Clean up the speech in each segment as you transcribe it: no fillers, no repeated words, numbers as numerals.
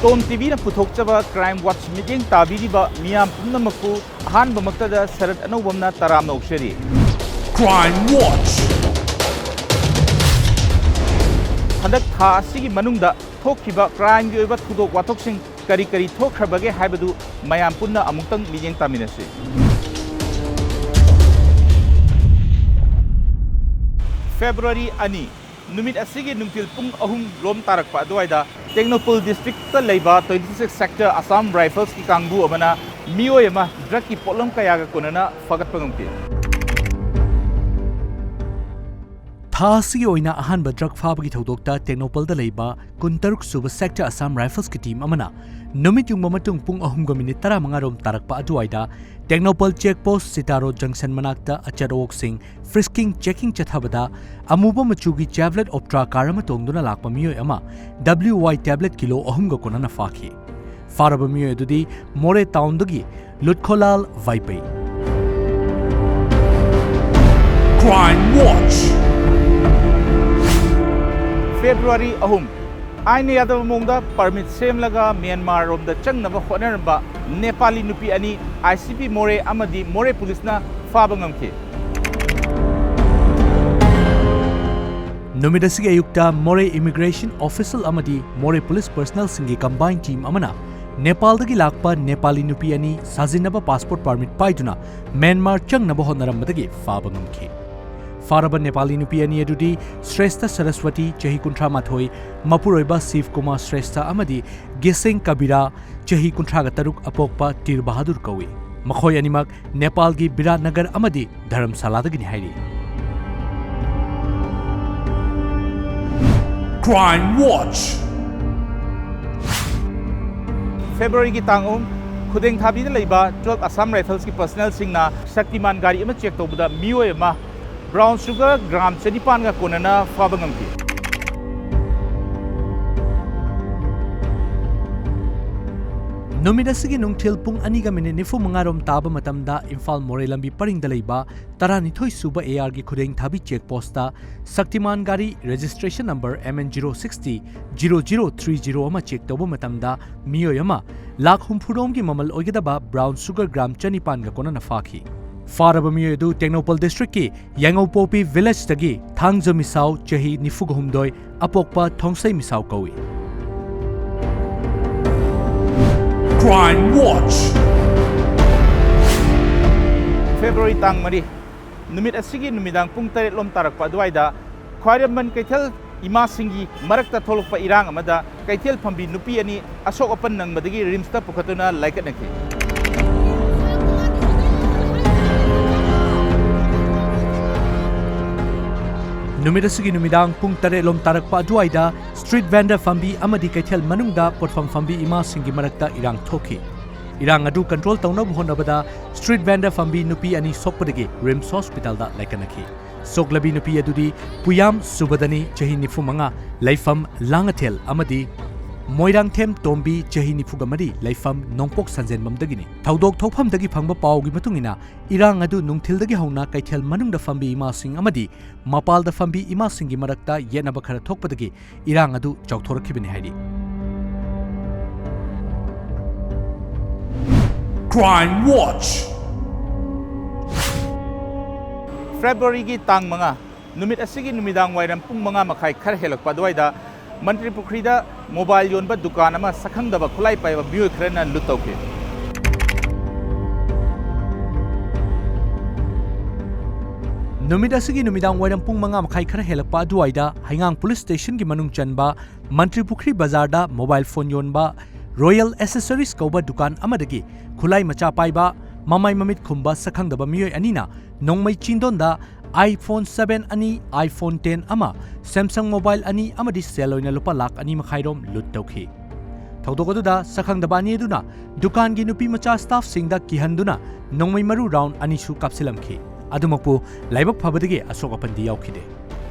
TOMTV na puthokchaba Crime Watch meeting tabiriba miyam pumnamakpu ahanbamaktada sarat anobamna taramna ukshari. Crime Watch. Handak tha asigi manungda thokkiba crime gi oiba thudok wathoksing kari thokhrabage haibadu mayam punna amuktang mijeng taminasi. February ani numit asigi nungtil pung ahum lom tarakpa aduaida Technopol district ta leiba 26 sector Assam Rifles ki kangbu amana mioi ama drug ki polom kaya ga konana fagat pangumti. Thasi oina ahanba drug fabagi thodokta Technopol da leiba 26 suba sector Assam Rifles ki team amana numit yung mamatung pung ahum ga minute 15 rom tarakpa aduaida Technopol checkpost Sitaro junction manakta acharok sing frisking checking chathabada amuba machugi tablet optra karama tongduna lakpa mioi ama WY tablet kilo ahum ga konana fakhi faraba mioi dudi more town dagi lutkholal vaipai. Crime Watch. February ahum aini yadava mongda permit sem laga Myanmar rom da changnaba honarba Nepali nupi ani ICP more amadi more police na faba ngamke. Numidasigi ayukta more immigration official amadi more police personnel singi combined team amana Nepal dagi lakpa Nepali nupi ani sajinaba passport permit paiduna Myanmar changnaba honarammadagi faba ngamke. Faraba Nepali nupi ani adudi Shrestha Saraswati chahi kuntra mathoi mapuroiba Siv Kumar Shrestha amadi Gising Kabira chahi kuntra ga taruk apokpa Tir Bahadur kawi makhoi animak Nepal gi Biratnagar amadi Dharamsala dagini hairi. Crime Watch. February ki tangum khudeng thabi na leiba 12 Assam Rifles ki personnel singna Shaktiman gari ama check tobda mioi ama brown sugar gram 75 ga konana faba ngamki. Numidasigi nungthil pung aniga minute nifu mangarom taba matamda Imphal More lambi paringda leiba taranithoi suba AR gi khudeng thabi check posta Shaktiman gari registration number MN060 0030 ama check toba matamda mioi ama lakh humpurom gi mamal oigedaba brown sugar gram 75 ga konana fakhi. Faraba mioi du Technopol district ki Yangopopi village tagi Thangja misau chahi nifugahumdoi apokpa thongsai misau kawi. Crime Watch. February tang mari numit asigi numidang pung 8 lom tarakpa duaida khwairaman kaithal ima singi marakta tholokpa irang amada kaithel phambi nupi ani asok apan nang madagi rimsta pukhatuna laikat nakhi. Numidasigi numidang pung 8 lom tarakpa aduaida street vendor fambi amadi kaithel manungda potfam fambi ima singi marakta irang thoki. Irang adu control tawnabu honabada street vendor fambi nupi ani sokpadagi Rims Hospital da laikanaki. Soklabi nupi adudi Puyam Subadani chahi nifumanga laifam Langathel amadi Moirang Them Tombi chahi nifugamari laifam Nongpok Sanjen mamdagini. Thaudok thokpham dagi phangba pawgi matungina irang adu nungthil dagi hauna kaithel manungda fambi ima sing amadi mapal da fambi ima singi marakta yenaba khara thokpadagi irang adu chawthorakhibini haidi. Crime Watch. February ki tang manga numit asigi numidang wairam pung manga makhai khar helakpa duaida Manipuri da mobile yonba dukan ama sakhangdaba khulai paiba bioi khrana lutauke. Numidasigi numidang wairam pung manga makhai khar helakpa aduaida Haingang police station gi manung chanba Manipuri bazar da mobile phone yonba Royal Accessories kauba dukan amadagi khulai macha paiba mamai mamit khumba sakhangdaba mioi anina nongmai chindonda iPhone 7 ani iPhone 10 ama Samsung mobile ani amadi seloina lupa lakh ani makhairom lut tawkhi. Thaudokadda sakhangdaba ani duna dukan gi nupi macha staff singda kihanduna nongmai maru round ani su kapsilamkhi. Adumakpu laibak phabadagi asok apandi yaukhide.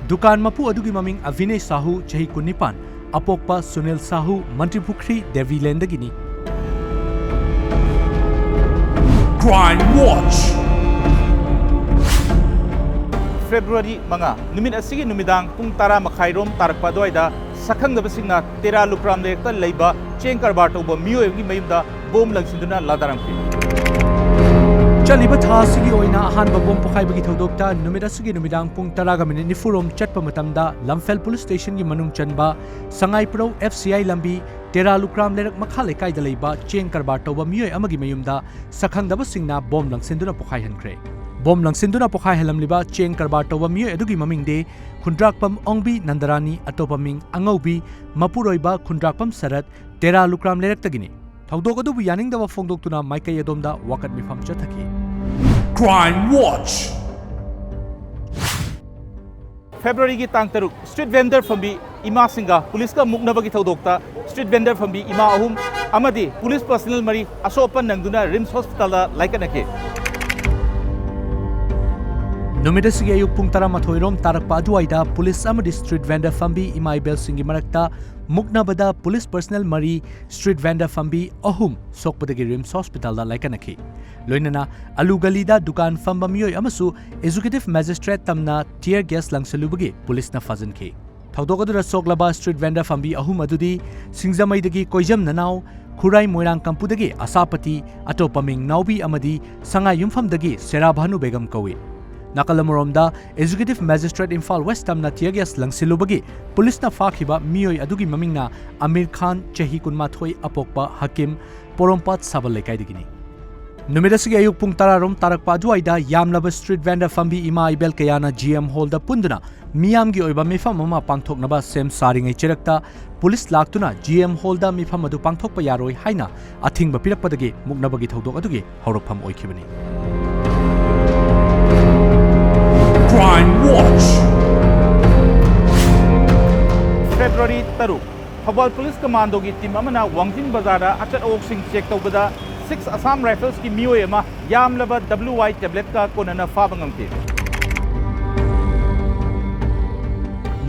Dukan mapu adugi maming Avinay Sahu chahi 19 apokpa Sunil Sahu Manipuri Deviland dagini. Crime Watch. February mga numit asigi numidang pung tara makhairom tarakpa doida ꯁꯛꯈꯪꯗꯕꯁꯤꯡꯅ ꯇꯦꯔꯥ ꯂꯨꯀ꯭ꯔꯥꯝ ꯂꯩꯔꯛꯇ ꯂꯩꯕ ꯆꯦꯡ ꯀꯔꯕꯥꯔ ꯇꯧꯕ ꯃꯤꯑꯣꯏ ꯑꯃꯒꯤ ꯃꯌꯨꯝꯗ bomb ꯂꯪꯁꯤꯟꯗꯨꯅ ꯂꯥꯟꯗꯥꯔꯝꯈꯤ꯫ ꯆꯠꯂꯤꯕ ꯊꯥ ꯑꯁꯤꯒꯤ ꯑꯣꯏꯅ ꯑꯍꯥꯟꯕ ꯕꯣꯝ ꯄꯣꯈꯥꯏꯕꯒꯤ ꯊꯧꯗꯣꯛꯇ ꯅꯨꯃꯤꯠ ꯑꯁꯤꯒꯤ ꯅꯨꯃꯤꯗꯥꯡ ꯄꯨꯡ 10:40 ꯆꯠꯄ ꯃꯇꯝꯗ ꯂꯝꯐꯦꯜ ꯄꯨꯂꯤꯁ ꯁ꯭ꯇꯦꯁꯟꯒꯤ ꯃꯅꯨꯡ ꯆꯟꯕ ꯁꯉꯥꯏꯄꯨꯔꯧ FCI ꯂꯝꯕꯤ ꯇꯦꯔꯥ ꯂꯨꯀ꯭ꯔꯥꯝ ꯂꯩꯔꯛ ꯃꯈꯥ ꯂꯩꯀꯥꯏꯗ ꯂꯩꯕ ꯆꯦꯡ ꯀꯔꯕꯥꯔ ꯇꯧꯕ ꯃꯤꯑꯣꯏ ꯑꯃꯒꯤ ꯃꯌꯨꯝꯗ ꯁꯛꯈꯪꯗꯕꯁꯤꯡꯅ ꯕꯣꯝ ꯂꯪꯁꯤꯟꯗꯨꯅ ꯄꯣꯈꯥꯏꯍꯟꯈ꯭ꯔꯦ꯫ ꯕꯣꯝ ꯂꯪꯁꯤꯟꯗꯨꯅ ꯄꯣꯈꯥꯏꯍꯜꯂꯝꯂꯤꯕ ꯆꯦꯡ ꯀꯔꯕꯥꯔ ꯇꯧꯕ ꯃꯤꯑꯣꯏ ꯑꯗꯨꯒꯤ ꯃꯃꯤꯡꯗꯤ ꯈꯨꯟꯗ꯭ꯔꯥꯛꯄꯝ ꯑꯣꯡꯕꯤ ꯅꯟꯗꯔꯥꯅꯤ, ꯑꯇꯣꯞꯄ ꯃꯤꯡ ꯑꯉꯧꯕꯤ, ꯃꯄꯨꯔꯣꯏꯕ ꯈꯨꯟꯗ꯭ꯔꯥꯛꯄꯝ ꯁꯔꯠ, ꯇꯦꯔꯥ ꯂꯨꯀ꯭ꯔꯥꯝ ꯂꯩꯔꯛꯇꯒꯤꯅꯤ꯫ ꯊꯧꯗꯣꯛ ꯑꯗꯨꯕꯨ ꯌꯥꯅꯤꯡꯗꯕ ꯐꯣꯡꯗꯣꯛꯇꯨꯅ ꯃꯥꯏꯀꯩ ꯑꯗꯣꯝꯗ ꯋꯥꯀꯠ ꯃꯤꯐꯝ ꯆꯠꯊꯈꯤ꯫ Crime Watch. ꯐꯦꯕ꯭ꯔꯨꯋꯥꯔꯤꯒꯤ ꯇꯥꯡ 3 ꯁ꯭ꯇ꯭ꯔꯤꯠ ꯚꯦꯟꯗꯔ ꯐꯝꯕꯤ ꯏꯃꯥꯁꯤꯡꯒ ꯄꯨꯂꯤꯁꯀ ꯃꯨꯛꯅꯕꯒꯤ ꯊꯧꯗꯣꯛꯇ ꯁ꯭ꯇ꯭ꯔꯤꯠ ꯚꯦꯟꯗꯔ ꯐꯝꯕꯤ ꯏꯃꯥ 3 ꯑꯃꯗꯤ ꯄꯨꯂꯤꯁ ꯄꯔꯁꯅꯦꯜ 4 ꯑꯁꯣꯛ-ꯑꯄꯟ ꯅꯪꯗꯨꯅ ꯔꯤꯝꯁ ꯍꯣꯁꯄꯤꯇꯥꯜꯗ ꯂꯥꯏꯀꯠꯅꯈꯤ꯫ ꯅꯨꯃꯤꯠ ꯑꯁꯤꯒꯤ ꯑꯌꯨꯛ ꯄꯨꯡ 11 ꯇꯥꯔꯛꯄ ꯑꯗꯨꯋꯥꯏꯗ ꯄꯨꯂꯤꯁ ꯑꯃꯗꯤ ꯁ꯭ꯇ꯭ꯔꯤꯠ ꯚꯦꯟꯗꯔ ꯐꯝꯕꯤ ꯏꯃꯥ ꯏꯕꯦꯜꯁꯤꯡꯒꯤ ꯃꯔꯛꯇ ꯃꯨꯛꯅꯕꯗ ꯄꯨꯂꯤꯁ ꯄꯔꯁꯅꯦꯜ 4, ꯁ꯭ꯇ꯭ꯔꯤꯠ ꯚꯦꯟꯗꯔ ꯐꯝꯕꯤ 3 ꯁꯣꯛꯄꯗꯒꯤ ꯔꯤꯝꯁ ꯍꯣꯁꯄꯤꯇꯥꯜꯗ ꯂꯥꯏꯀꯠꯅꯈꯤ꯫ ꯂꯣꯏꯅꯅ ꯑꯂꯨ ꯒꯂꯤꯗ ꯗꯨꯀꯥꯟ ꯐꯝꯕ ꯃꯤꯑꯣꯏ ꯑꯃꯁꯨ ꯑꯦꯖꯨꯀꯦꯇꯤꯚ ꯃꯦꯖꯤꯁꯇ꯭ꯔꯦꯠ ꯇꯝꯅ ꯇꯤꯌꯔ ꯒ꯭ꯌꯥꯁ ꯂꯪꯁꯤꯜꯂꯨꯕꯒꯤ ꯄꯨꯂꯤꯁꯅ ꯐꯥꯖꯤꯟꯈꯤ꯫ ꯊꯧꯗꯣꯛ ꯑꯗꯨꯗ ꯁꯣꯛꯂꯕ ꯁ꯭ꯇ꯭ꯔꯤꯠ ꯚꯦꯟꯗꯔ ꯐꯝꯕꯤ 3 ꯑꯗꯨꯗꯤ ꯁꯤꯡꯖꯃꯩꯗꯒꯤ ꯀꯣꯏꯖꯝ ꯅꯅꯥꯎ, ꯈꯨꯔꯥꯏ ꯃꯣꯏꯔꯥꯡ ꯀꯝꯄꯨꯗꯒꯤ ꯑꯁꯥꯄꯇꯤ, ꯑꯇꯣꯞꯄ ꯃꯤꯡ ꯅꯥꯎꯕꯤ ꯑꯃꯗꯤ ꯁꯉꯥꯏ ꯌꯨꯝꯐꯝꯗꯒꯤ ꯁꯦꯔꯥꯚꯥꯅꯨ ꯕꯦꯒꯝ ꯀꯧꯏ꯫ ꯅꯥꯀꯜ ꯑꯃꯔꯣꯝꯗ ꯑꯦꯖꯨꯀꯦꯇꯤꯚ ꯃꯦꯖꯤꯁꯇ꯭ꯔꯦꯠ ꯏꯝꯐꯥꯜ ꯋꯦꯁ ꯇꯝꯅ ꯇꯤꯌꯔ ꯒ꯭ꯌꯥꯁ ꯂꯪꯁꯤꯜꯂꯨꯕꯒꯤ ꯄꯨꯂꯤꯁꯅ ꯐꯥꯈꯤꯕ ꯃꯤꯑꯣꯏ ꯑꯗꯨꯒꯤ ꯃꯃꯤꯡꯅ ꯑꯃꯤꯔ ꯈꯥꯟ, ꯆꯍꯤ 12 ꯑꯄꯣꯛꯄ, ꯍꯀꯤꯝ, ꯄꯣꯔꯣꯝꯄꯥꯠ ꯁꯥꯕꯜ ꯂꯩꯀꯥꯏꯗꯒꯤꯅꯤ꯫ ꯅꯨꯃꯤꯠ ꯑꯁꯤꯒꯤ ꯑꯌꯨꯛ ꯄꯨꯡ 10 ꯇꯥꯔꯛꯄ ꯑꯗꯨꯋꯥꯏꯗ ꯌꯥꯝꯂꯕ ꯁ꯭ꯇ꯭ꯔꯤꯠ ꯚꯦꯟꯗꯔ ꯐꯝꯕꯤ ꯏꯃꯥ ꯏꯕꯦꯜ ꯀꯌꯥꯅ GM ꯍꯣꯜꯗ ꯄꯨꯟꯗꯨꯅ ꯃꯤꯌꯥꯝꯒꯤ ꯑꯣꯏꯕ ꯃꯤꯐꯝ ꯑꯃ ꯄꯥꯡꯊꯣꯛꯅꯕ ꯁꯦꯝ ꯁꯥꯔꯤꯉꯩ ꯆꯩꯔꯛꯇ ꯄꯨꯂꯤꯁ ꯂꯥꯛꯇꯨꯅ GM ꯍꯣꯜꯗ ꯃꯤꯐꯝ ꯑꯗꯨ ꯄꯥꯡꯊꯣꯛꯄ ꯌꯥꯔꯣꯏ ꯍꯥꯏꯅ ꯑꯊꯤꯡꯕ ꯄꯤꯔꯛꯄꯗꯒꯤ ꯃꯨꯛꯅꯕꯒꯤ ꯊꯧꯗꯣꯛ ꯑꯗꯨꯒꯤ ꯍꯧꯔꯛꯐꯝ ꯑꯣꯏꯈꯤꯕꯅꯤ꯫ Crime Watch. ꯐꯦꯕ꯭ꯔꯨꯋꯥꯔꯤ 3 ꯊꯧꯕꯥꯜ ꯄꯨꯂꯤꯁ ꯀꯃꯥꯟꯗꯣꯒꯤ ꯇꯤꯝ ꯑꯃꯅ ꯋꯥꯡꯖꯤꯡ ꯕꯖꯥꯔꯗ ꯑꯆꯠ ꯑꯋꯣꯛꯁꯤꯡ ꯆꯦꯛ ꯇꯧꯕꯗ 6 ꯑꯁꯥꯝ ꯔꯥꯏꯐꯜꯁꯀꯤ ꯃꯤꯑꯣꯏ ꯑꯃ ꯌꯥꯝꯂꯕ WY ꯇꯦꯕ꯭ꯂꯦꯠꯀ ꯀꯣꯟꯅꯅ ꯐꯥꯕ ꯉꯝꯈꯤ꯫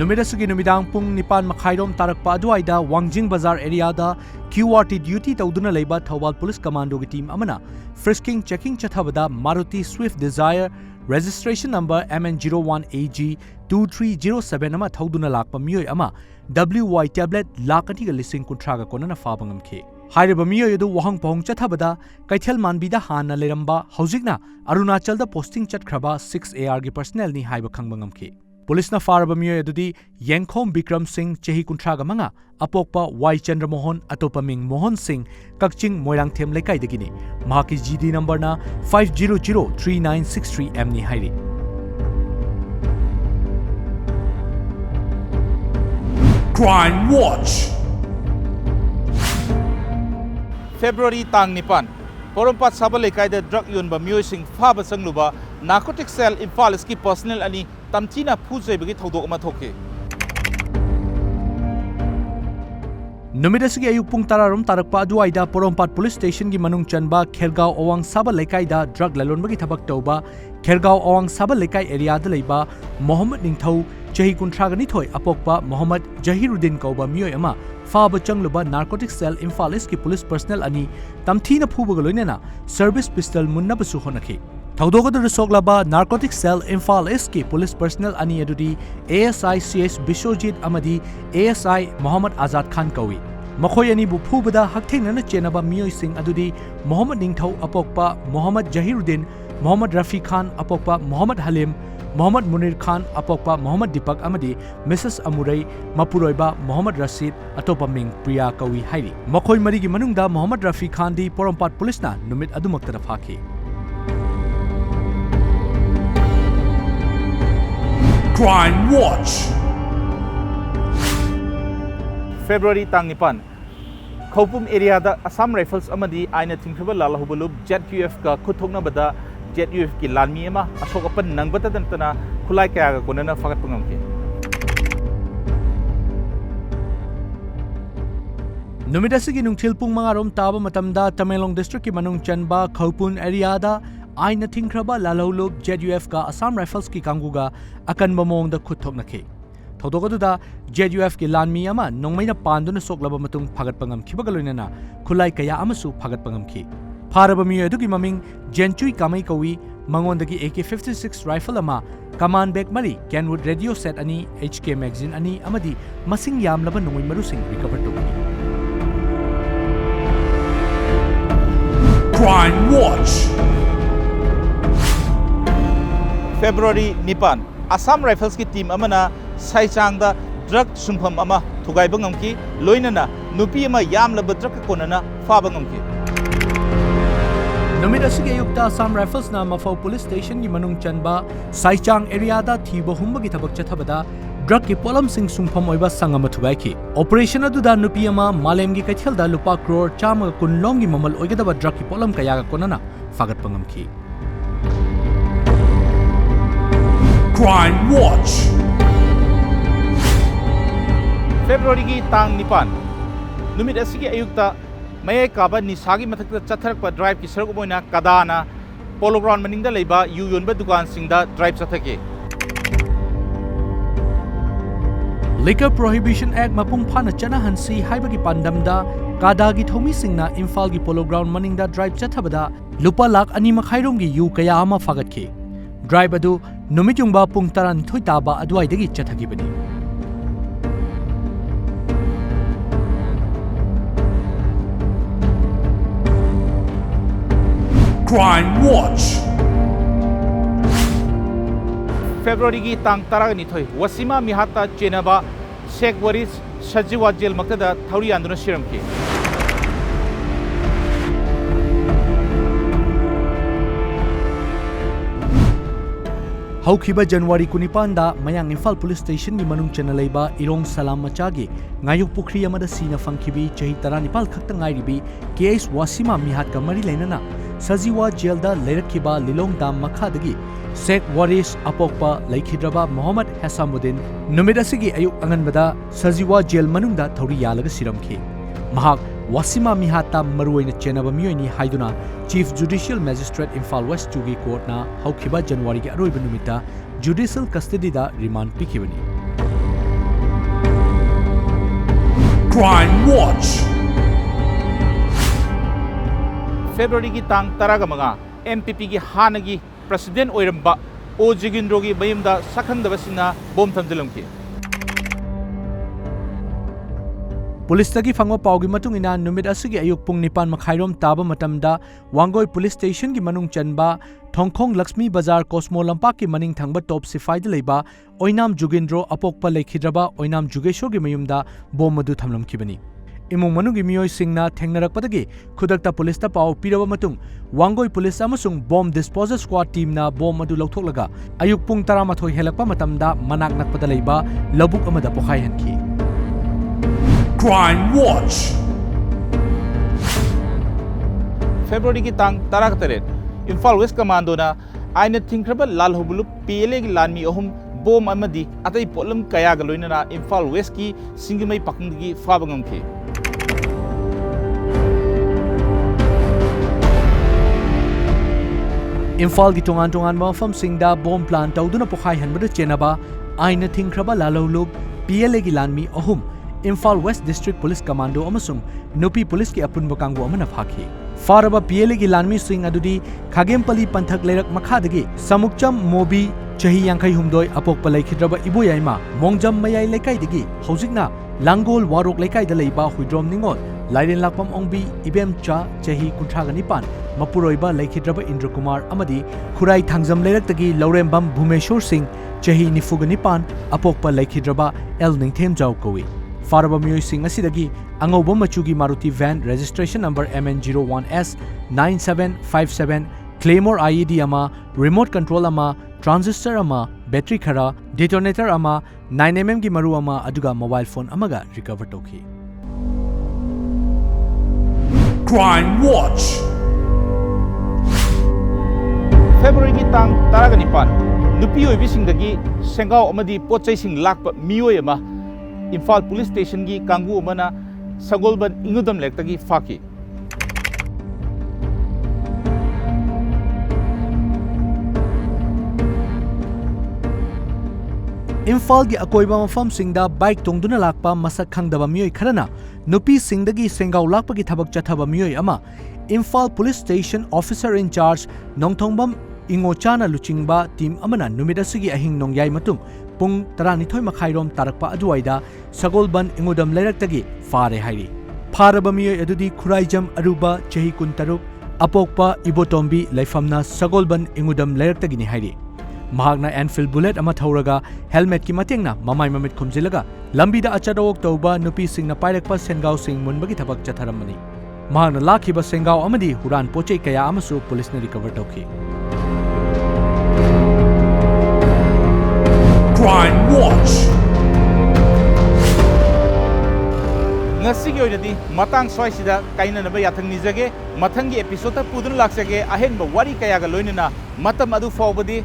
ꯅꯨꯃꯤꯠ ꯑꯁꯤꯒꯤ ꯅꯨꯃꯤꯗꯥꯡ ꯄꯨꯡ 9:30 ꯇꯥꯔꯛꯄ ꯑꯗꯨꯋꯥꯏꯗ ꯋꯥꯡꯖꯤꯡ ꯕꯖꯥꯔ ꯑꯦꯔꯤꯌꯥꯗ QRT ꯗ꯭ꯌꯨꯇꯤ ꯇꯧꯗꯨꯅ ꯂꯩꯕ ꯊꯧꯕꯥꯜ ꯄꯨꯂꯤꯁ ꯀꯃꯥꯟꯗꯣꯒꯤ ꯇꯤꯝ ꯑꯃꯅ ꯐ꯭ꯔꯤꯁꯀꯤꯡ checking ꯆꯠꯊꯕꯗ Maruti ꯁ꯭ꯋꯤꯐꯠ desire registration number MN01AG 2307 ꯑꯃ ꯊꯧꯗꯨꯅ ꯂꯥꯛꯄ ꯃꯤꯑꯣꯏ ꯑꯃ WY ꯇꯦꯕ꯭ꯂꯦꯠ 1,50,60,000 ꯀꯣꯟꯅꯅ ꯐꯥꯕ ꯉꯝꯈꯤ꯫ ꯍꯥꯏꯔꯤꯕ ꯃꯤꯑꯣꯏ ꯑꯗꯨ ꯋꯥꯍꯪ ꯄꯥꯎꯍꯪ ꯆꯠꯊꯕꯗ ꯀꯩꯊꯦꯜ ꯃꯥꯟꯕꯤꯗ ꯍꯥꯟꯅ ꯂꯩꯔꯝꯕ ꯍꯧꯖꯤꯛꯅ ꯑꯔꯨꯅꯥꯆꯜꯗ ꯄꯣꯁꯇꯤꯡ ꯆꯠꯈ꯭ꯔꯕ 6ARꯒꯤ ꯄꯔꯁꯅꯦꯜꯅꯤ ꯍꯥꯏꯕ ꯈꯪꯕ ꯉꯝꯈꯤ꯫ ꯄꯨꯂꯤꯁꯅ ꯐꯥꯔꯕ ꯃꯤꯑꯣꯏ ꯑꯗꯨꯗꯤ ꯌꯦꯡꯈꯣꯝ ꯕꯤꯀ꯭ꯔꯝ ꯁꯤꯡ, ꯆꯍꯤ 35, ꯑꯄꯣꯛꯄ Y ꯆꯟꯗ꯭ꯔꯃꯣꯍꯟ, ꯑꯇꯣꯞꯄ ꯃꯤꯡ ꯃꯣꯍꯟ ꯁꯤꯡ, ꯀꯛꯆꯤꯡ ꯃꯣꯏꯔꯥꯡꯊꯦꯝ ꯂꯩꯀꯥꯏꯗꯒꯤꯅꯤ꯫ ꯃꯍꯥꯛꯀꯤ GD ꯅꯝꯕꯔꯅ 5003963M ꯅꯤ ꯍꯥꯏꯔꯤ꯫ Crime Watch. ꯐꯦꯕ꯭ꯔꯨꯋꯥꯔꯤ ꯇꯥꯡ 9 ꯄꯣꯔꯣꯝꯄꯥꯠ ꯁꯥꯕꯜ ꯂꯩꯀꯥꯏꯗ ꯗ꯭ꯔꯒ ꯌꯣꯟꯕ ꯃꯤꯑꯣꯏꯁꯤꯡ ꯐꯥꯕ ꯆꯪꯂꯨꯕ ꯅꯥꯔꯀꯣꯇꯤꯛ ꯁꯦꯜ ꯏꯝꯐꯥꯜ ꯏꯁꯀꯤ ꯄꯔꯁꯅꯦꯜ 2 ꯇꯝꯊꯤꯅ ꯐꯨ ꯆꯩꯕꯒꯤ ꯊꯧꯗꯣꯛ ꯑꯃ ꯊꯣꯛꯈꯤ꯫ ꯅꯨꯃꯤꯠ ꯑꯁꯤꯒꯤ ꯑꯌꯨꯛ ꯄꯨꯡ 10 ꯇꯥꯔꯛꯄ ꯑꯗꯨꯋꯥꯏꯗ ꯄꯣꯔꯣꯝꯄꯥꯠ ꯄꯨꯂꯤꯁ ꯁ꯭ꯇꯦꯁꯟꯒꯤ ꯃꯅꯨꯡ ꯆꯟꯕ ꯈꯦꯔꯒꯥꯎ ꯑꯋꯥꯡ ꯁꯥꯕꯜ ꯂꯩꯀꯥꯏꯗ ꯗ꯭ꯔꯒ ꯂꯂꯣꯟꯕꯒꯤ ꯊꯕꯛ ꯇꯧꯕ ꯈꯦꯔꯒꯥꯎ ꯑꯋꯥꯡ ꯁꯥꯕꯜ ꯂꯩꯀꯥꯏ ꯑꯦꯔꯤꯌꯥꯗ ꯂꯩꯕ ꯃꯣꯍꯝꯃꯗ ꯅꯤꯡꯊꯧ, ꯆꯍꯤ 32, ꯑꯄꯣꯛꯄ, ꯃꯣꯍꯝꯃꯗ ꯖꯍꯤꯔꯨꯗꯤꯟ ꯀꯧꯕ ꯃꯤꯑꯣꯏ ꯑꯃ ꯐꯥꯕ ꯆꯪꯂꯨꯕ ꯅꯥꯔꯀꯣꯇꯤꯛ ꯁꯦꯜ ꯏꯝꯐꯥꯜ ꯏꯁꯀꯤ ꯄꯨꯂꯤꯁ ꯄꯔꯁꯅꯦꯜ 2 ꯇꯝꯊꯤꯅ ꯐꯨꯕꯒ ꯂꯣꯏꯅꯅ ꯁꯔꯚꯤꯁ ꯄꯤꯁꯇꯜ ꯃꯨꯟꯅꯕꯁꯨ ꯍꯣꯠꯅꯈꯤ꯫ ꯊꯧꯗꯣꯛ ꯑꯗꯨꯗ ꯁꯣꯛꯂꯕ ꯅꯥꯔꯀꯣꯇꯤꯛ ꯁꯦꯜ ꯏꯝꯐꯥꯜ ꯏꯁꯀꯤ ꯄꯨꯂꯤꯁ ꯄꯔꯁꯅꯦꯜ 2 ꯑꯗꯨꯗꯤ ASI CS ꯕꯤꯁꯣꯖꯤꯠ ꯑꯃꯗꯤ ASI ꯃꯣꯍꯝꯃꯗ ꯑꯖꯥꯗ ꯈꯥꯟ ꯀꯧꯏ꯫ ꯃꯈꯣꯏ ꯑꯅꯤꯕꯨ ꯐꯨꯕꯗ ꯍꯛꯊꯦꯡꯅꯅ ꯆꯦꯟꯅꯕ ꯃꯤꯑꯣꯏꯁꯤꯡ ꯑꯗꯨꯗꯤ ꯃꯣꯍꯝꯃꯗ ꯅꯤꯡꯊꯧ, ꯑꯄꯣꯛꯄ, ꯃꯣꯍꯝꯃꯗ ꯖꯍꯤꯔꯨꯗꯤꯟ, ꯃꯣꯍꯝꯃꯗ ꯔꯐꯤ ꯈꯥꯟ, ꯑꯄꯣꯛꯄ, ꯃꯣꯍꯝꯃꯗ ꯍꯂꯤꯝ, ꯃꯣꯍꯝꯃꯗ ꯃꯨꯅꯤꯔ ꯈꯥꯟ, ꯑꯄꯣꯛꯄ, ꯃꯣꯍꯝꯃꯗ ꯗꯤꯄꯛ ꯑꯃꯗꯤ ꯃꯤꯁꯦꯁ ꯑꯃꯨꯔꯩ, ꯃꯄꯨꯔꯣꯏꯕ ꯃꯣꯍꯝꯃꯗ ꯔꯁꯤꯗ, ꯑꯇꯣꯞꯄ ꯃꯤꯡ ꯄ꯭ꯔꯤꯌꯥ ꯀꯧꯏ ꯍꯥꯏꯔꯤ꯫ ꯃꯈꯣꯏ ꯃꯔꯤꯒꯤ ꯃꯅꯨꯡꯗ ꯃꯣꯍꯝꯃꯗ ꯔꯐꯤ ꯈꯥꯟꯗꯤ ꯄꯣꯔꯣꯝꯄꯥꯠ ꯄꯨꯂꯤꯁꯅ ꯅꯨꯃꯤꯠ ꯑꯗꯨꯃꯛꯇꯗ ꯐꯥꯈꯤ꯫ Crime Watch. ꯐꯦꯕ꯭ꯔꯨꯋꯥꯔꯤ ꯇꯥꯡ 9 ꯈꯧꯄꯨꯝ ꯑꯦꯔꯤꯌꯥꯗ ꯑꯁꯥꯝ ꯔꯥꯏꯐꯜꯁ ꯑꯃꯗꯤ ꯑꯥꯏꯅ ꯊꯤꯡꯈ꯭ꯔꯕ ꯂꯥꯜꯍꯧꯕ ꯂꯨꯞ ZUFꯒ ꯈꯨꯠ ꯊꯣꯛꯅꯕꯗ ZUFꯒꯤ ꯂꯥꯟꯃꯤ ꯑꯃ ꯑꯁꯣꯛ ꯑꯄꯟ ꯅꯪꯕꯇ ꯅꯠꯇꯅ ꯈꯨꯠꯂꯥꯏ ꯀꯌꯥꯒ ꯀꯣꯟꯅꯅ ꯐꯥꯒꯠꯄ ꯉꯝꯈꯤ꯫ ꯅꯨꯃꯤꯠ ꯑꯁꯤꯒꯤ ꯅꯨꯡꯊꯤꯜ ꯄꯨꯡ 5 ꯇꯥꯕ ꯃꯇꯝꯗ ꯇꯃꯦꯡꯂꯣꯡ ꯗꯤꯁꯇ꯭ꯔꯤꯛꯀꯤ ꯃꯅꯨꯡ ꯆꯟꯕ ꯈꯧꯄꯨꯟ ꯑꯦꯔꯤꯌꯥꯗ ꯑꯥꯏꯅ ꯊꯤꯡꯈ꯭ꯔꯕ ꯂꯥꯜꯍꯧꯂꯨꯞ ZUFꯒ ꯑꯁꯥꯝ ꯔꯥꯏꯐꯜꯁꯀꯤ ꯀꯥꯡꯕꯨꯒ ꯑꯀꯟꯕ ꯃꯑꯣꯡꯗ ꯈꯨꯠ ꯊꯣꯛꯅꯈꯤ꯫ ꯊꯧꯗꯣꯛ ꯑꯗꯨꯗ ZUFꯒꯤ ꯂꯥꯟꯃꯤ ꯑꯃ ꯅꯣꯡꯃꯩꯅ ꯄꯥꯟꯗꯨꯅ ꯁꯣꯛꯂꯕ ꯃꯇꯨꯡ ꯐꯥꯒꯠꯄ ꯉꯝꯈꯤꯕꯒ ꯂꯣꯏꯅꯅ ꯈꯨꯠꯂꯥꯏ ꯀꯌꯥ ꯑꯃꯁꯨ ꯐꯥꯒꯠꯄ ꯉꯝꯈꯤ꯫ ꯐꯥꯔꯕ ꯃꯤꯑꯣꯏ ꯑꯗꯨꯒꯤ ꯃꯃꯤꯡ ꯖꯦꯟꯆꯨꯏ ꯀꯥꯃꯩ ꯀꯧꯏ꯫ ꯃꯉꯣꯟꯗꯒꯤ AK-56 ꯔꯥꯏꯐꯜ ꯑꯃ, Kaman bag mari, Kenwood radio set ani, HK magazine ani, amadi masing yamlaba nungay marusing recover tawagani. Crime Watch. February 9, Assam Rifles ki team amana Saichangda drug sumpham ama thugaiba ngamki loinana nupi ama yamlaba drug konana faba ngamki. Numit asige ayukta Assam Rifles na Mafau Police Station ki manung chanba Saichang area da thiba humba ki thabak chathabada drug ki polam sing sumpham oiba sangama thugai ki operation aduda nupi ama malem gi kaithel da lupa crore chama kunlom gi mamal oigedaba drug ki polam kaya ga konana fagat pangam ki. Crime Watch. February ki tang 9, numit asige ayukta Maya Kaba Nisagi Matak Chatharak drive ki Sargomoina Kadana Polo Ground Maninda Leba Yun Badukan Singda drive Satake. Liquor Prohibition Act mapung phana chana hansi haibagi pandamda Kadagi thomi singna Imphal gi Polo Ground Maninda drive chathabada lupa lakh ani makhairom gi yu kaya ama fagat ki. Drive adu numijungba pung taran thoi taba adwai dagi chathagi bani. Crime Watch. February ki tang taraga nithoi Wasima Mihata Chenaba Sheikh Waris Shajiwa Jail Maktada Thauri Anduna Shiram ki. Haukiba January 19 da Mayang Imphal Police Station gi manung chana leiba Irong Salam Machagi ngayuk pukri amada sina fangkibi chahi taranipal khakta ngairibi case Wasima Mihat ka mari leinana Sajiwa Jail da leirakhiba Lilong Dam makhadagi Sheikh Waris apokpa laikhidraba Muhammad Hasamuddin numit asigi ayuk anganbada Sajiwa Jail manungda thauri yalaga siramkhi. Mahak Wasima Mihata maruoina chenaba miyoini haiduna Chief Judicial Magistrate Imphal West Chugi Court na haukiba January gi aroiba numita judicial custody da remand pikibani. Crime Watch. February ki tang taraga mga MPP ki hanagi President Oiramba O Jigindro gi bayimda sakhangdaba sina bom thamjilamki. Police tagi fangwa paugi matung ina numit asigi ayuk pung 9 makhairom taba matamda Wangoi Police Station gi manung chanba Thongkhong Lakshmi Bazar Cosmo Lampak ki maning thangba top sifai da leiba Oinam Jugindro apokpa lekhidraba Oinam Jugeshwar gi mayumda bom madu thamlamkibani. Imung manung gi miyoi singna thengnarakpadagi khudakta police ta pau piraba matung Wangoi Police amasung bomb disposal squad team na bom madu lauthoklaga ayuk pung 12 helakpa matamda manak nakpada leiba labuk amada pokhai hanki. Crime Watch. February ki tang taraga teret Imphal West Commando na aina thingkraba lal hubulu PLA gi lanmi ahum bom amadi atai polam kaya ga loinana Imphal West ki singimai pakunggi fabangam ki. Imphal gi tongan mafam singda bom plan tauduna pokhai hanbada chenaba aina thingkraba lalolub PLA gi lanmi ahum Imphal West District Police Commando amasung Nupi Police ki apunba kangbu amana phakhi. Faraba PLA gi lanmi sing adudi Khagempali panthak leirak makhadagi Samukcham Mobi chahi yankai humdoi apokpa laikhidraba iboyaima Mongjam mayai lekai digi hojikna Langol Warok lekai da leiba huidrom ningol Laiden lakpam ongbi ibem cha chahi kunthraganipan mapuroiba laikhidraba Indra Kumar amadi Khurai Thangjam leirak tagi Laurembam Bhumeshwar Singh chahi nifuganipan apokpa laikhidraba El Ningthem Jaw kowi. Faraba miyoi sing asidagi angoba machugi Maruti van registration number MN01S 9757 Claymore IED ama remote control ama transistor ama battery khara detonator ama 9mm gi maru ama aduga mobile phone amaga recover tokhi. Crime Watch. February ki tang taraga nipan nupi oibi singdagi sengau amadi pochai sing lakpa miyoi ama Imphal Police Station ki kanggu amana Sagolban ingudam lektagi faki. Imphal gi akoiba mafam singda bike tongduna lakpa masak khangdaba miyoi kharana nupi singdagi sengau lakpa gi thabak chathaba miyoi ama Imphal Police Station Officer in Charge Nongthongbam ingo chana luchingba team amana numit asigi ahing nongyai matung pung 12 makhairom tarakpa aduaida Sagolban ingudam lairak fare hairi faraba miyoi adudi khuraijam aruba chehi 16 apokpa ibotombi laifamna Sagolban ingudam lairak ni hairi mahakna Enfield bullet ama thauraga helmet ki matengna mamai mamit khumjilaga lambida achadok tauba nupi singna pairakpa sengau sing munbagi thabak chatharamani mahakna lakhiba sengau amadi huran pochei kaya amasu police na recover tauki Crime Watch. ngasi gi oidadi matang soisida kaina naba yathang nijage mathangi episode ta pudun laksage ahenba wari kaya ga loinina matam adu fawbadi